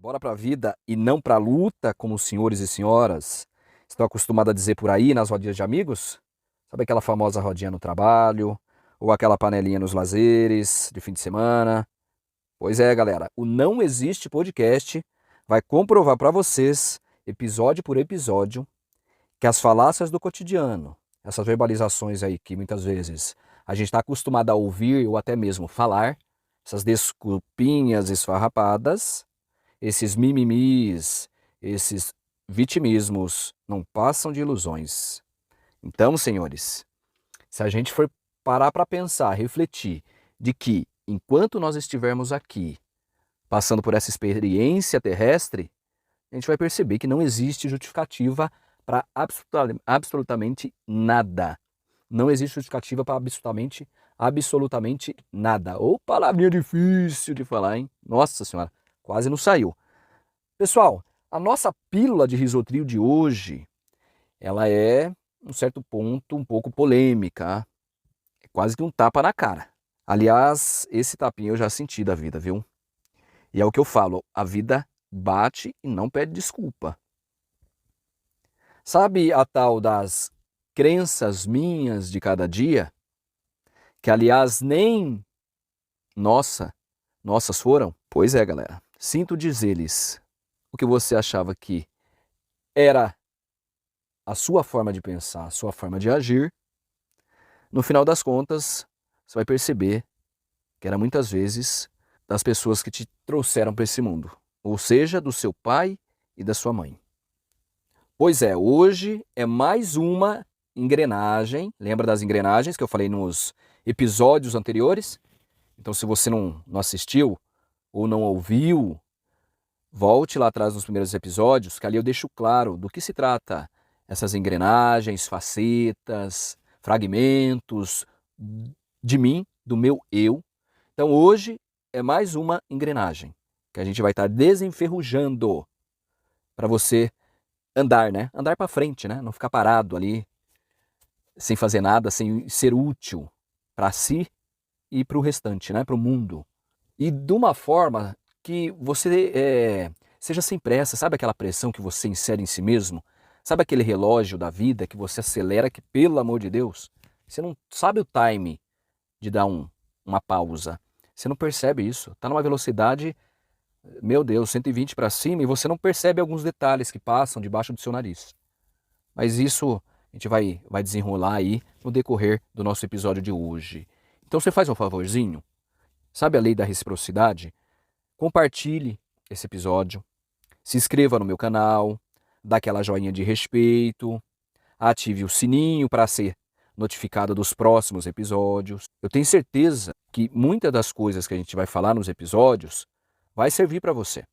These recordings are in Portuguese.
Bora pra vida e não pra luta, como os senhores e senhoras estão acostumados a dizer por aí nas rodinhas de amigos? Sabe aquela famosa rodinha no trabalho, ou aquela panelinha nos lazeres de fim de semana? Pois é, galera, o Não Existe Podcast vai comprovar pra vocês, episódio por episódio, que as falácias do cotidiano, essas verbalizações aí que muitas vezes a gente está acostumado a ouvir ou até mesmo falar, essas desculpinhas esfarrapadas, esses mimimis, esses vitimismos não passam de ilusões. Então, senhores, se a gente for parar para pensar, refletir de que enquanto nós estivermos aqui, passando por essa experiência terrestre, a gente vai perceber que não existe justificativa para absolutamente nada. Não existe justificativa para absolutamente nada. Ou palavrinha difícil de falar, hein? Nossa Senhora, quase não saiu. Pessoal, a nossa pílula de risotril de hoje, ela é, um certo ponto, um pouco polêmica. É quase que um tapa na cara. Aliás, esse tapinha eu já senti da vida, viu? E é o que eu falo, a vida bate e não pede desculpa. Sabe a tal das crenças minhas de cada dia? Que aliás nem nossas foram? Pois é, galera. Sinto dizer-lhes o que você achava que era a sua forma de pensar, a sua forma de agir. No final das contas, você vai perceber que era muitas vezes das pessoas que te trouxeram para esse mundo. Ou seja, do seu pai e da sua mãe. Pois é, hoje é mais uma engrenagem. Lembra das engrenagens que eu falei nos episódios anteriores? Então, se você não assistiu ou não ouviu, volte lá atrás nos primeiros episódios, que ali eu deixo claro do que se trata essas engrenagens, facetas, fragmentos de mim, do meu eu. Então, hoje é mais uma engrenagem que a gente vai estar desenferrujando para você andar, né? Andar para frente, né? Não ficar parado ali, sem fazer nada, sem ser útil para si e para o restante, né? Para o mundo. E de uma forma que você seja sem pressa, sabe aquela pressão que você insere em si mesmo? Sabe aquele relógio da vida que você acelera que, pelo amor de Deus, você não sabe o time de dar uma pausa. Você não percebe isso. Está numa velocidade, meu Deus, 120 para cima e você não percebe alguns detalhes que passam debaixo do seu nariz. Mas isso a gente vai desenrolar aí no decorrer do nosso episódio de hoje. Então você faz um favorzinho, sabe a lei da reciprocidade? Compartilhe esse episódio, se inscreva no meu canal, dá aquela joinha de respeito, ative o sininho para ser notificado dos próximos episódios. Eu tenho certeza que muitas das coisas que a gente vai falar nos episódios vai servir para você.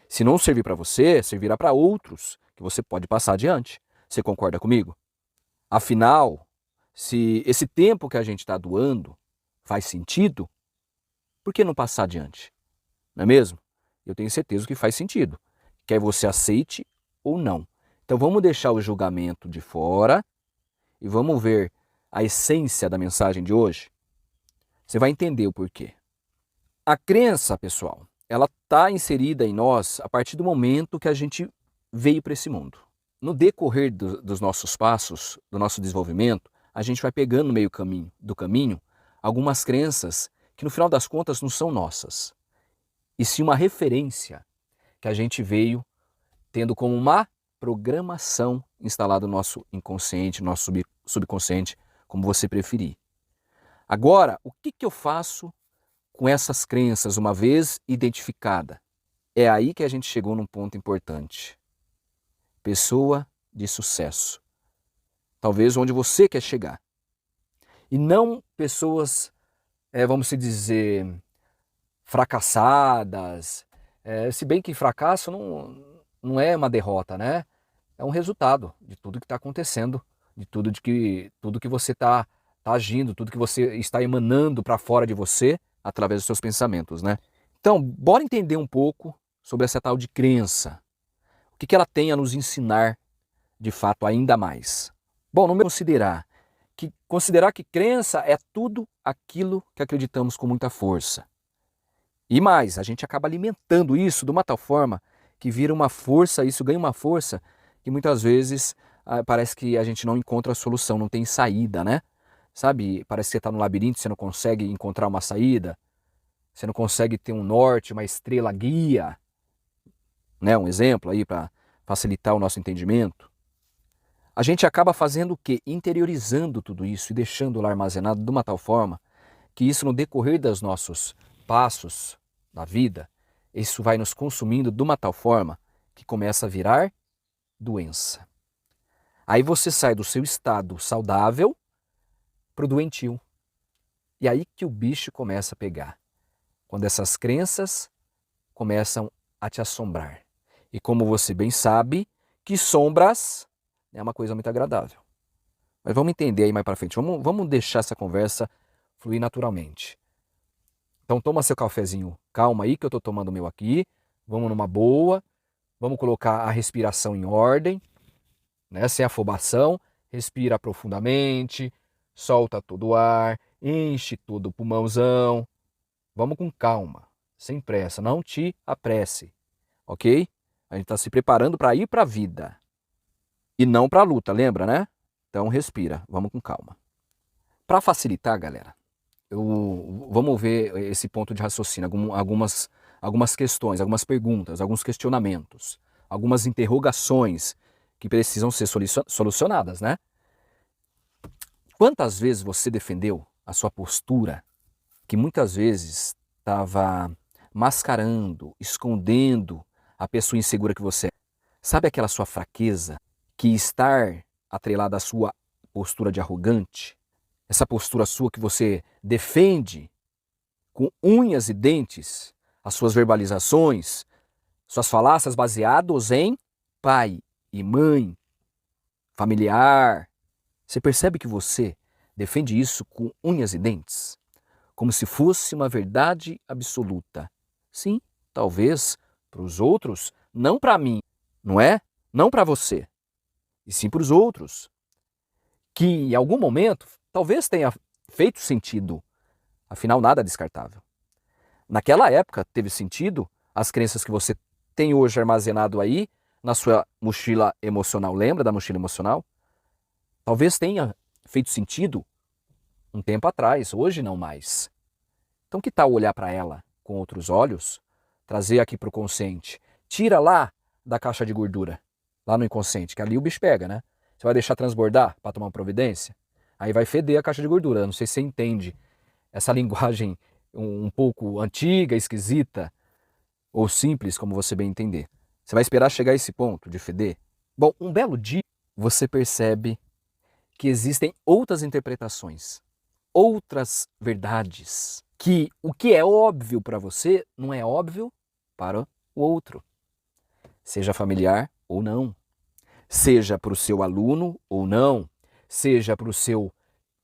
Se não servir para você, servirá para outros que você pode passar adiante. Você concorda comigo? Afinal, se esse tempo que a gente está doando faz sentido, por que não passar adiante? Não é mesmo? Eu tenho certeza que faz sentido. Quer você aceite ou não. Então vamos deixar o julgamento de fora e vamos ver a essência da mensagem de hoje. Você vai entender o porquê. A crença, pessoal, ela está inserida em nós a partir do momento que a gente veio para esse mundo. No decorrer dos nossos passos, do nosso desenvolvimento, a gente vai pegando no meio do caminho algumas crenças que no final das contas não são nossas, e sim uma referência que a gente veio tendo como uma programação instalada no nosso inconsciente, no nosso subconsciente, como você preferir. Agora, o que eu faço com essas crenças uma vez identificada? É aí que a gente chegou num ponto importante. Pessoa de sucesso. Talvez onde você quer chegar. E não pessoas, vamos dizer, fracassadas. Se bem que fracasso não é uma derrota, né? É um resultado de tudo que está acontecendo, de tudo que você está agindo, tudo que você está emanando para fora de você através dos seus pensamentos, né? Então, bora entender um pouco sobre essa tal de crença. O que ela tem a nos ensinar, de fato, ainda mais? Bom, não considerar que crença é tudo aquilo que acreditamos com muita força. E mais, a gente acaba alimentando isso de uma tal forma que vira uma força, isso ganha uma força que muitas vezes parece que a gente não encontra a solução, não tem saída, né? Sabe, parece que você está no labirinto, você não consegue encontrar uma saída, você não consegue ter um norte, uma estrela guia, né? Um exemplo aí para facilitar o nosso entendimento. A gente acaba fazendo o quê? Interiorizando tudo isso e deixando lá armazenado de uma tal forma que isso no decorrer dos nossos passos da vida, isso vai nos consumindo de uma tal forma que começa a virar doença. Aí você sai do seu estado saudável para o doentio. E aí que o bicho começa a pegar. Quando essas crenças começam a te assombrar. E como você bem sabe, que sombras é uma coisa muito agradável. Mas vamos entender aí mais para frente. Vamos deixar essa conversa fluir naturalmente. Então toma seu cafezinho, calma aí que eu estou tomando o meu aqui. Vamos numa boa. Vamos colocar a respiração em ordem, né? Sem afobação. Respira profundamente, solta todo o ar, enche todo o pulmãozão. Vamos com calma, sem pressa, não te apresse, ok? A gente está se preparando para ir para a vida e não para a luta, lembra, né? Então respira, vamos com calma. Para facilitar, galera, vamos ver esse ponto de raciocínio, algumas questões, algumas perguntas, alguns questionamentos, algumas interrogações que precisam ser solucionadas, né? Quantas vezes você defendeu a sua postura que muitas vezes estava mascarando, escondendo a pessoa insegura que você é? Sabe aquela sua fraqueza que estar atrelada à sua postura de arrogante? Essa postura sua que você defende com unhas e dentes, as suas verbalizações, suas falácias baseadas em pai e mãe, familiar. Você percebe que você defende isso com unhas e dentes? Como se fosse uma verdade absoluta. Sim, talvez para os outros, não para mim, não é? Não para você, e sim para os outros. Que em algum momento talvez tenha feito sentido, afinal nada é descartável. Naquela época teve sentido as crenças que você tem hoje armazenado aí na sua mochila emocional. Lembra da mochila emocional? Talvez tenha feito sentido um tempo atrás, hoje não mais. Então que tal olhar para ela com outros olhos, trazer aqui para o consciente, tira lá da caixa de gordura, lá no inconsciente, que ali o bicho pega, né? Você vai deixar transbordar para tomar uma providência? Aí vai feder a caixa de gordura. Não sei se você entende essa linguagem um pouco antiga, esquisita ou simples, como você bem entender. Você vai esperar chegar a esse ponto de feder? Bom, um belo dia você percebe que existem outras interpretações, outras verdades, que o que é óbvio para você não é óbvio para o outro, seja familiar ou não, seja para o seu aluno ou não, seja para o seu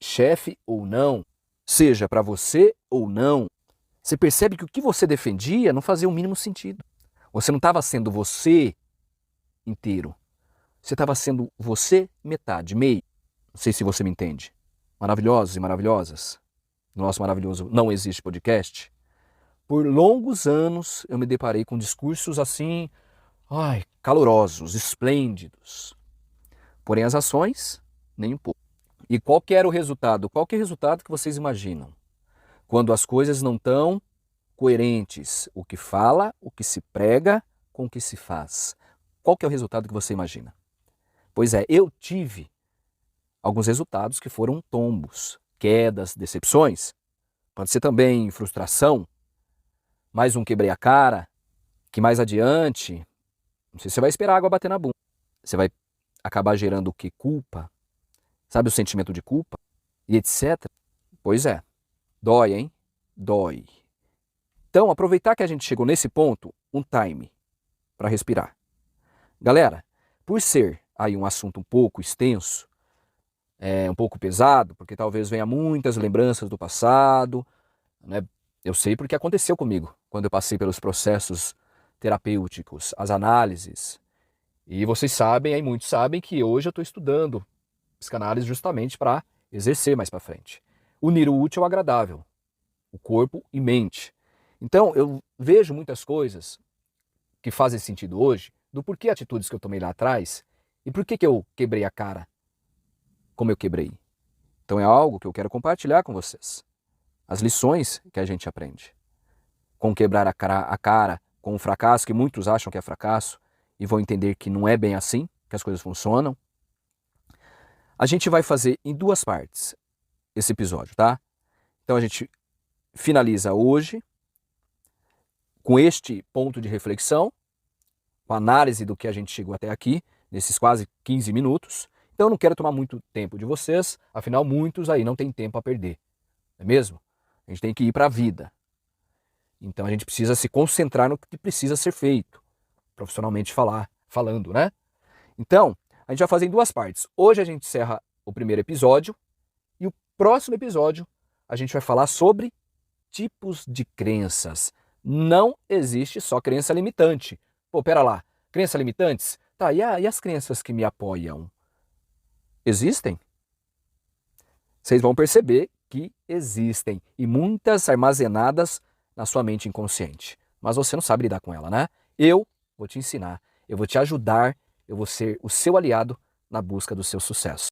chefe ou não, seja para você ou não. Você percebe que o que você defendia não fazia o mínimo sentido. Você não estava sendo você inteiro. Você estava sendo você metade, meio. Não sei se você me entende. Maravilhosos e maravilhosas. No nosso maravilhoso Não Existe Podcast. Por longos anos eu me deparei com discursos assim, calorosos, esplêndidos. Porém as ações, nem um pouco. E qual que era o resultado? Qual que é o resultado que vocês imaginam? Quando as coisas não estão coerentes, o que fala, o que se prega com o que se faz. Qual que é o resultado que você imagina? Pois é, eu tive alguns resultados que foram tombos, quedas, decepções. Pode ser também frustração, mais um quebrei a cara, que mais adiante, não sei se você vai esperar a água bater na bunda. Você vai acabar gerando o que? Culpa. Sabe o sentimento de culpa? E etc. Pois é, dói, hein? Dói. Então, aproveitar que a gente chegou nesse ponto, um time para respirar. Galera, por ser aí um assunto um pouco extenso, um pouco pesado, porque talvez venha muitas lembranças do passado, né? Eu sei porque aconteceu comigo, quando eu passei pelos processos terapêuticos, as análises. E vocês sabem, aí muitos sabem, que hoje eu estou estudando psicanálise justamente para exercer mais para frente. Unir o útil ao agradável, o corpo e mente. Então, eu vejo muitas coisas que fazem sentido hoje, do porquê atitudes que eu tomei lá atrás e por que eu quebrei a cara como eu quebrei. Então é algo que eu quero compartilhar com vocês. As lições que a gente aprende. Com quebrar a cara, com o fracasso, que muitos acham que é fracasso, e vão entender que não é bem assim, que as coisas funcionam. A gente vai fazer em 2 partes esse episódio, tá? Então a gente finaliza hoje com este ponto de reflexão, com a análise do que a gente chegou até aqui, nesses quase 15 minutos. Então eu não quero tomar muito tempo de vocês, afinal muitos aí não tem tempo a perder, não é mesmo? A gente tem que ir para a vida. Então a gente precisa se concentrar no que precisa ser feito, profissionalmente falando, né? Então, a gente vai fazer em 2 partes. Hoje a gente encerra o primeiro episódio e o próximo episódio a gente vai falar sobre tipos de crenças. Não existe só crença limitante. Pô, pera lá, crenças limitantes? Tá, e as crenças que me apoiam? Existem? Vocês vão perceber que existem e muitas armazenadas na sua mente inconsciente. Mas você não sabe lidar com ela, né? Eu vou te ensinar, eu vou te ajudar, eu vou ser o seu aliado na busca do seu sucesso.